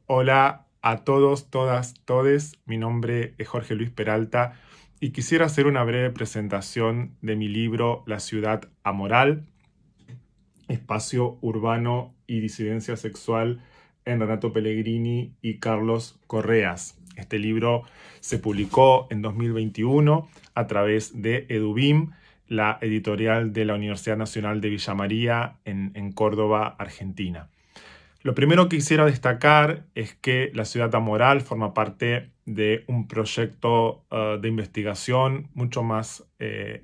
Hola a todos, todas, todes. Mi nombre es Jorge Luis Peralta y quisiera hacer una breve presentación de mi libro La ciudad amoral, espacio urbano y disidencia sexual en Renato Pellegrini y Carlos Correas. Este libro se publicó en 2021 a través de Edubim, la editorial de la Universidad Nacional de Villa María en Córdoba, Argentina. Lo primero que quisiera destacar es que La ciudad amoral forma parte de un proyecto de investigación mucho más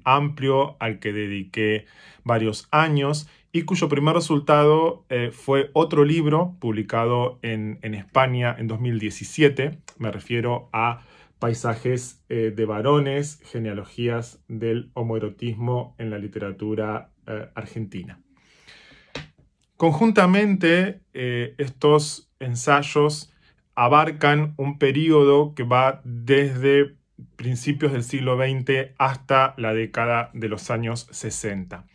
amplio al que dediqué varios años y cuyo primer resultado fue otro libro publicado en España en 2017. Me refiero a Paisajes de varones, genealogías del homoerotismo en la literatura argentina. Conjuntamente, estos ensayos abarcan un periodo que va desde principios del siglo XX hasta la década de los años 60.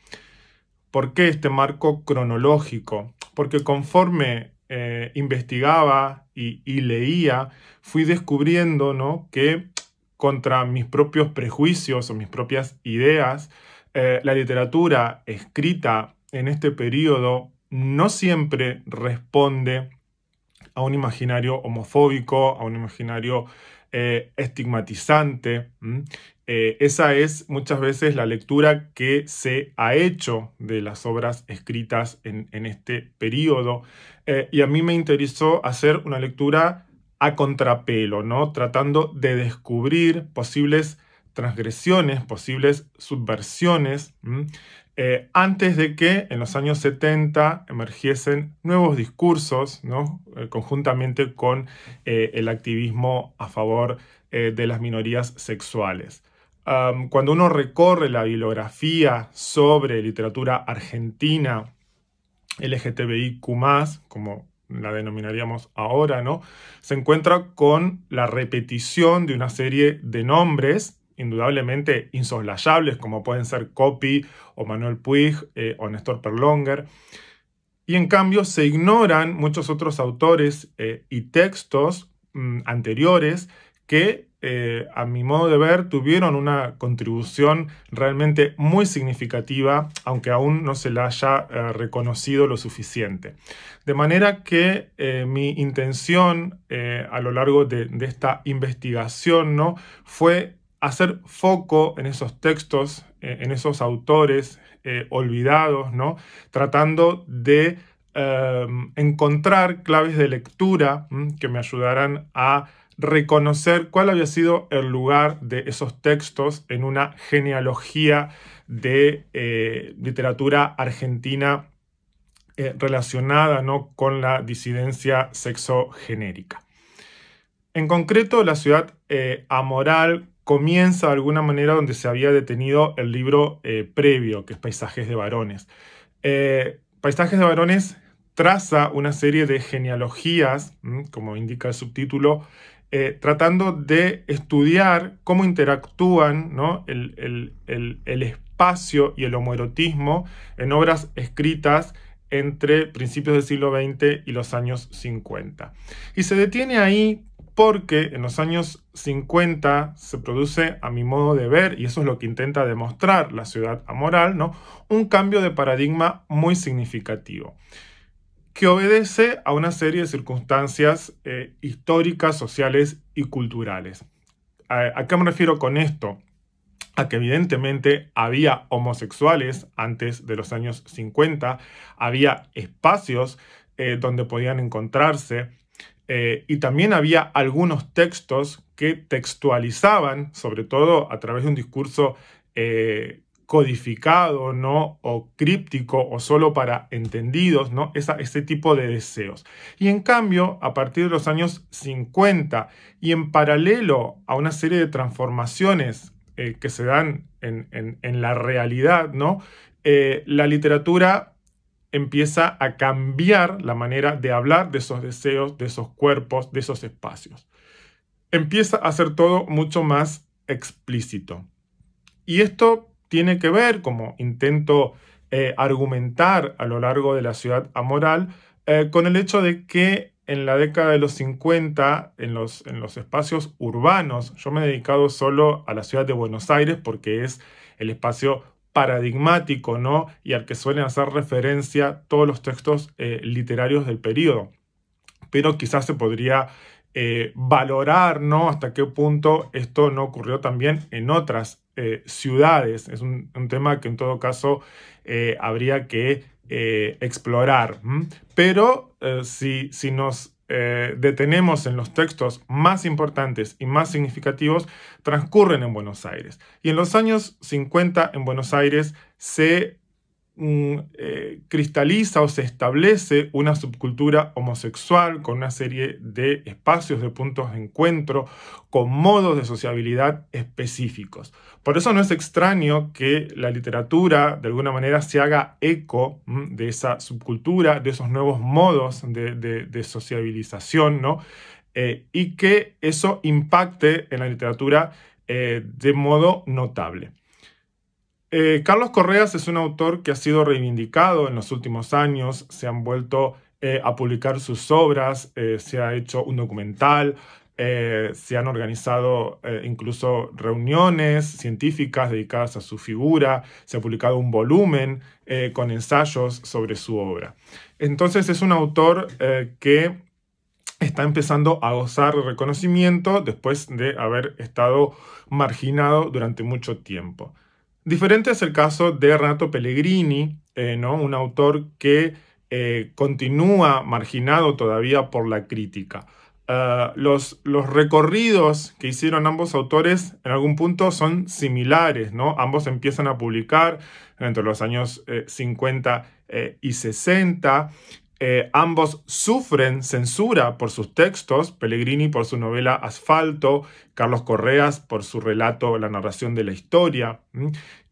¿Por qué este marco cronológico? Porque conforme investigaba y leía, fui descubriendo, ¿no?, que contra mis propios prejuicios o mis propias ideas, la literatura escrita en este periodo no siempre responde a un imaginario homofóbico, a un imaginario estigmatizante. Esa es muchas veces la lectura que se ha hecho de las obras escritas en este periodo. Y a mí me interesó hacer una lectura a contrapelo, ¿no?, tratando de descubrir posibles transgresiones, posibles subversiones, antes de que en los años 70 emergiesen nuevos discursos, ¿no?, conjuntamente con el activismo a favor de las minorías sexuales. Cuando uno recorre la bibliografía sobre literatura argentina LGTBIQ+, como la denominaríamos ahora, ¿no?, se encuentra con la repetición de una serie de nombres indudablemente insoslayables, como pueden ser Coppi o Manuel Puig o Néstor Perlonger. Y en cambio se ignoran muchos otros autores y textos anteriores que, a mi modo de ver, tuvieron una contribución realmente muy significativa, aunque aún no se la haya reconocido lo suficiente. De manera que mi intención a lo largo de esta investigación, ¿no?, fue hacer foco en esos textos, en esos autores olvidados, ¿no?, tratando de encontrar claves de lectura que me ayudaran a reconocer cuál había sido el lugar de esos textos en una genealogía de literatura argentina relacionada, ¿no?, con la disidencia sexogenérica. En concreto, La ciudad amoral comienza de alguna manera donde se había detenido el libro previo, que es Paisajes de varones. Paisajes de varones traza una serie de genealogías, como indica el subtítulo, tratando de estudiar cómo interactúan, ¿no?, el espacio y el homoerotismo en obras escritas entre principios del siglo XX y los años 50. Y se detiene ahí porque en los años 50 se produce, a mi modo de ver, y eso es lo que intenta demostrar La ciudad amoral, ¿no?, un cambio de paradigma muy significativo, que obedece a una serie de circunstancias históricas, sociales y culturales. ¿A qué me refiero con esto? A que evidentemente había homosexuales antes de los años 50, había espacios donde podían encontrarse, y también había algunos textos que textualizaban, sobre todo a través de un discurso codificado, ¿no?, o críptico o solo para entendidos, ¿no?, ese tipo de deseos. Y en cambio, a partir de los años 50 y en paralelo a una serie de transformaciones que se dan en la realidad, ¿no?, la literatura empieza a cambiar la manera de hablar de esos deseos, de esos cuerpos, de esos espacios. Empieza a ser todo mucho más explícito. Y esto tiene que ver, como intento argumentar a lo largo de La ciudad amoral, con el hecho de que en la década de los 50 en los espacios urbanos. Yo me he dedicado solo a la ciudad de Buenos Aires porque es el espacio paradigmático, ¿no? Y al que suelen hacer referencia todos los textos literarios del periodo. Pero quizás se podría valorar, ¿no? Hasta qué punto esto no ocurrió también en otras ciudades. Es un tema que en todo caso habría que explorar. Pero si nos detenemos en los textos más importantes y más significativos, transcurren en Buenos Aires. Y en los años 50 en Buenos Aires se cristaliza o se establece una subcultura homosexual con una serie de espacios, de puntos de encuentro, con modos de sociabilidad específicos. Por eso no es extraño que la literatura de alguna manera se haga eco de esa subcultura, de esos nuevos modos de sociabilización, ¿no? Y que eso impacte en la literatura de modo notable. Carlos Correas es un autor que ha sido reivindicado en los últimos años, se han vuelto a publicar sus obras, se ha hecho un documental, se han organizado incluso reuniones científicas dedicadas a su figura, se ha publicado un volumen con ensayos sobre su obra. Entonces es un autor que está empezando a gozar de reconocimiento después de haber estado marginado durante mucho tiempo. Diferente es el caso de Renato Pellegrini, ¿no? Un autor que continúa marginado todavía por la crítica. Los recorridos que hicieron ambos autores en algún punto son similares, ¿no? Ambos empiezan a publicar entre los años 50 y 60. Ambos sufren censura por sus textos, Pellegrini por su novela Asfalto, Carlos Correas por su relato La narración de la historia.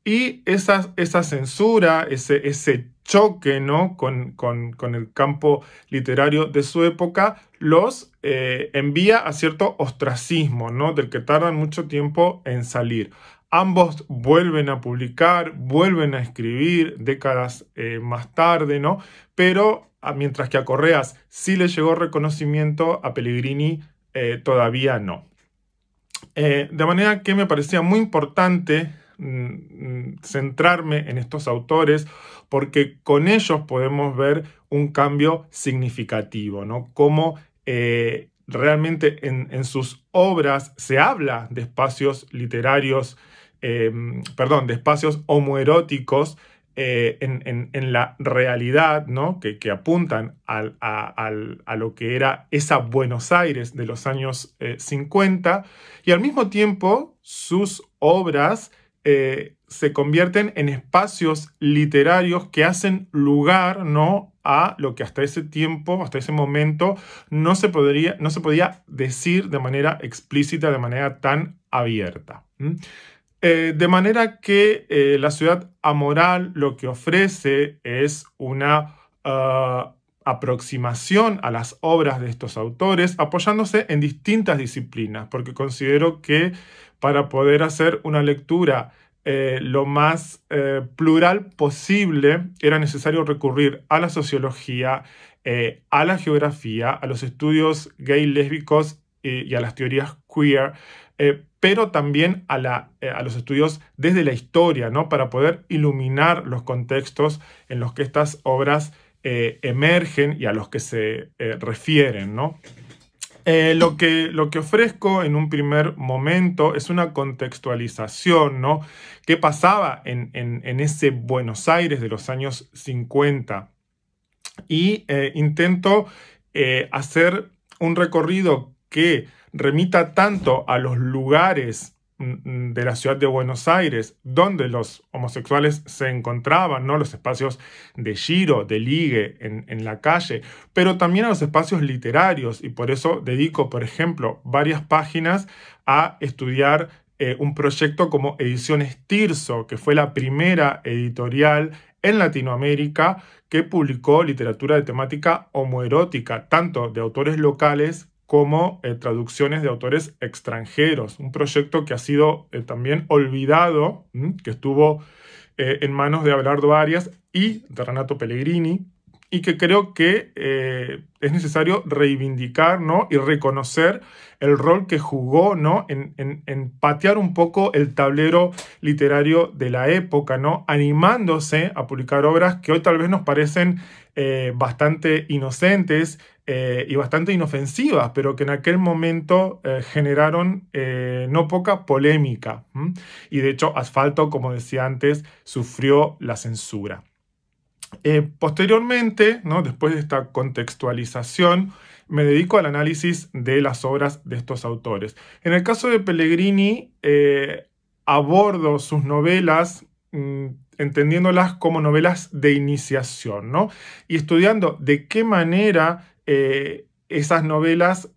Y esa censura, ese choque, ¿no? con el campo literario de su época, los envía a cierto ostracismo, ¿no? Del que tardan mucho tiempo en salir. Ambos vuelven a publicar, vuelven a escribir décadas más tarde, ¿no? Pero mientras que a Correas sí le llegó reconocimiento, a Pellegrini todavía no. De manera que me parecía muy importante centrarme en estos autores porque con ellos podemos ver un cambio significativo, ¿no? Cómo realmente en sus obras se habla de espacios literarios, de espacios homoeróticos en la realidad, ¿no? que apuntan a lo que era esa Buenos Aires de los años 50, y al mismo tiempo sus obras se convierten en espacios literarios que hacen lugar, ¿no? a lo que hasta ese tiempo, hasta ese momento, no se podía decir de manera explícita, de manera tan abierta. De manera que la ciudad amoral lo que ofrece es una aproximación a las obras de estos autores, apoyándose en distintas disciplinas, porque considero que para poder hacer una lectura lo más plural posible, era necesario recurrir a la sociología, a la geografía, a los estudios gay, lésbicos y a las teorías queer, pero también a los estudios desde la historia, ¿no? Para poder iluminar los contextos en los que estas obras emergen y a los que se refieren, ¿no? Lo que ofrezco en un primer momento es una contextualización, ¿no? ¿Qué pasaba en ese Buenos Aires de los años 50? Y intento hacer un recorrido que remita tanto a los lugares de la ciudad de Buenos Aires donde los homosexuales se encontraban, ¿no? Los espacios de giro, de ligue en la calle, pero también a los espacios literarios, y por eso dedico, por ejemplo, varias páginas a estudiar un proyecto como Ediciones Tirso, que fue la primera editorial en Latinoamérica que publicó literatura de temática homoerótica, tanto de autores locales como traducciones de autores extranjeros. Un proyecto que ha sido también olvidado, que estuvo en manos de Abelardo Arias y de Renato Pellegrini, y que creo que es necesario reivindicar, ¿no? Y reconocer el rol que jugó, ¿no? En patear un poco el tablero literario de la época, ¿no? Animándose a publicar obras que hoy tal vez nos parecen bastante inocentes y bastante inofensivas, pero que en aquel momento generaron no poca polémica. Y de hecho, Asfalto, como decía antes, sufrió la censura. Posteriormente, ¿no? Después de esta contextualización, me dedico al análisis de las obras de estos autores. En el caso de Pellegrini, abordo sus novelas entendiéndolas como novelas de iniciación, ¿no? Y estudiando de qué manera esas novelas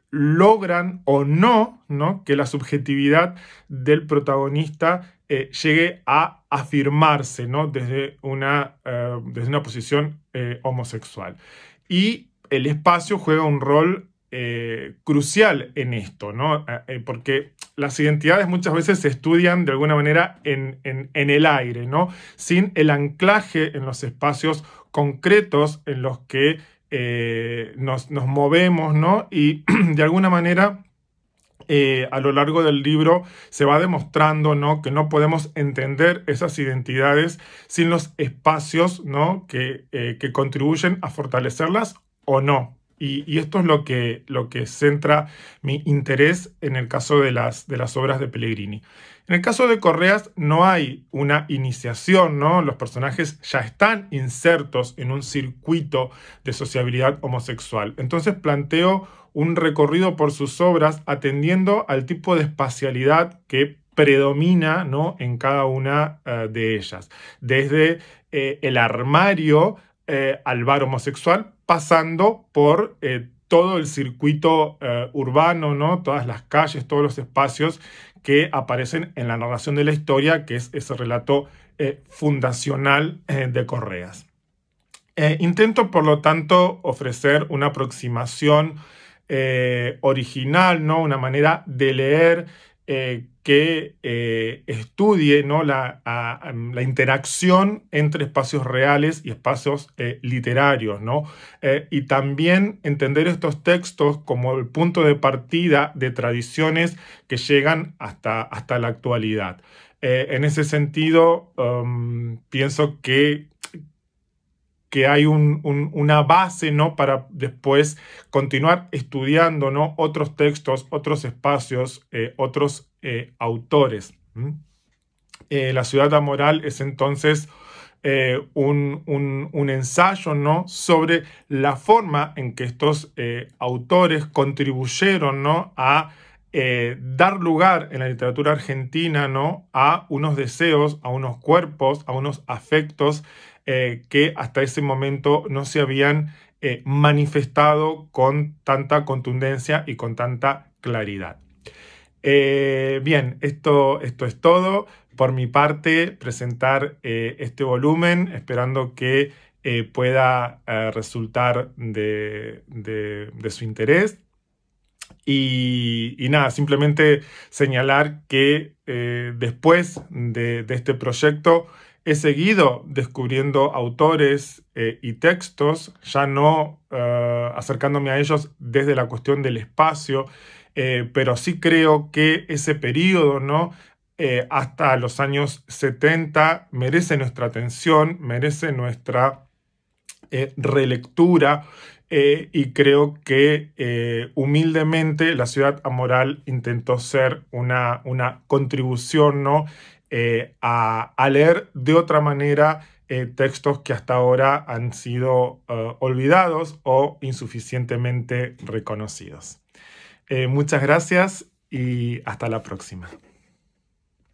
logran o no, ¿no? Que la subjetividad del protagonista llegue a afirmarse, ¿no? Desde una posición homosexual. Y el espacio juega un rol crucial en esto, ¿no? Porque las identidades muchas veces se estudian de alguna manera en el aire, ¿no? Sin el anclaje en los espacios concretos en los que nos movemos, ¿no? Y de alguna manera a lo largo del libro se va demostrando, ¿no? Que no podemos entender esas identidades sin los espacios, ¿no? que contribuyen a fortalecerlas o no. Y esto es lo que centra mi interés en el caso de las obras de Pellegrini. En el caso de Correas no hay una iniciación, ¿no? Los personajes ya están insertos en un circuito de sociabilidad homosexual. Entonces planteo un recorrido por sus obras atendiendo al tipo de espacialidad que predomina, ¿no? En cada una de ellas. Desde el armario al bar homosexual, pasando por todo el circuito urbano, ¿no? Todas las calles, todos los espacios que aparecen en la narración de la historia, que es ese relato fundacional de Correas. Intento, por lo tanto, ofrecer una aproximación original, ¿no? Una manera de leer que estudie, ¿no? la interacción entre espacios reales y espacios literarios, ¿no? Y también entender estos textos como el punto de partida de tradiciones que llegan hasta la actualidad. En ese sentido, pienso que hay una base, ¿no? Para después continuar estudiando, ¿no? Otros textos, otros espacios, otros autores. La ciudad amoral es entonces un ensayo, ¿no? Sobre la forma en que estos autores contribuyeron, ¿no? A dar lugar en la literatura argentina, ¿no? A unos deseos, a unos cuerpos, a unos afectos que hasta ese momento no se habían manifestado con tanta contundencia y con tanta claridad. Bien, esto es todo. Por mi parte, presentar este volumen, esperando que pueda resultar de su interés. Y nada, simplemente señalar que después de este proyecto he seguido descubriendo autores y textos, ya no acercándome a ellos desde la cuestión del espacio, pero sí creo que ese periodo, ¿no? Hasta los años 70 merece nuestra atención, merece nuestra relectura. Y creo que humildemente la ciudad amoral intentó ser una contribución, ¿no? A leer de otra manera textos que hasta ahora han sido olvidados o insuficientemente reconocidos. Muchas gracias y hasta la próxima.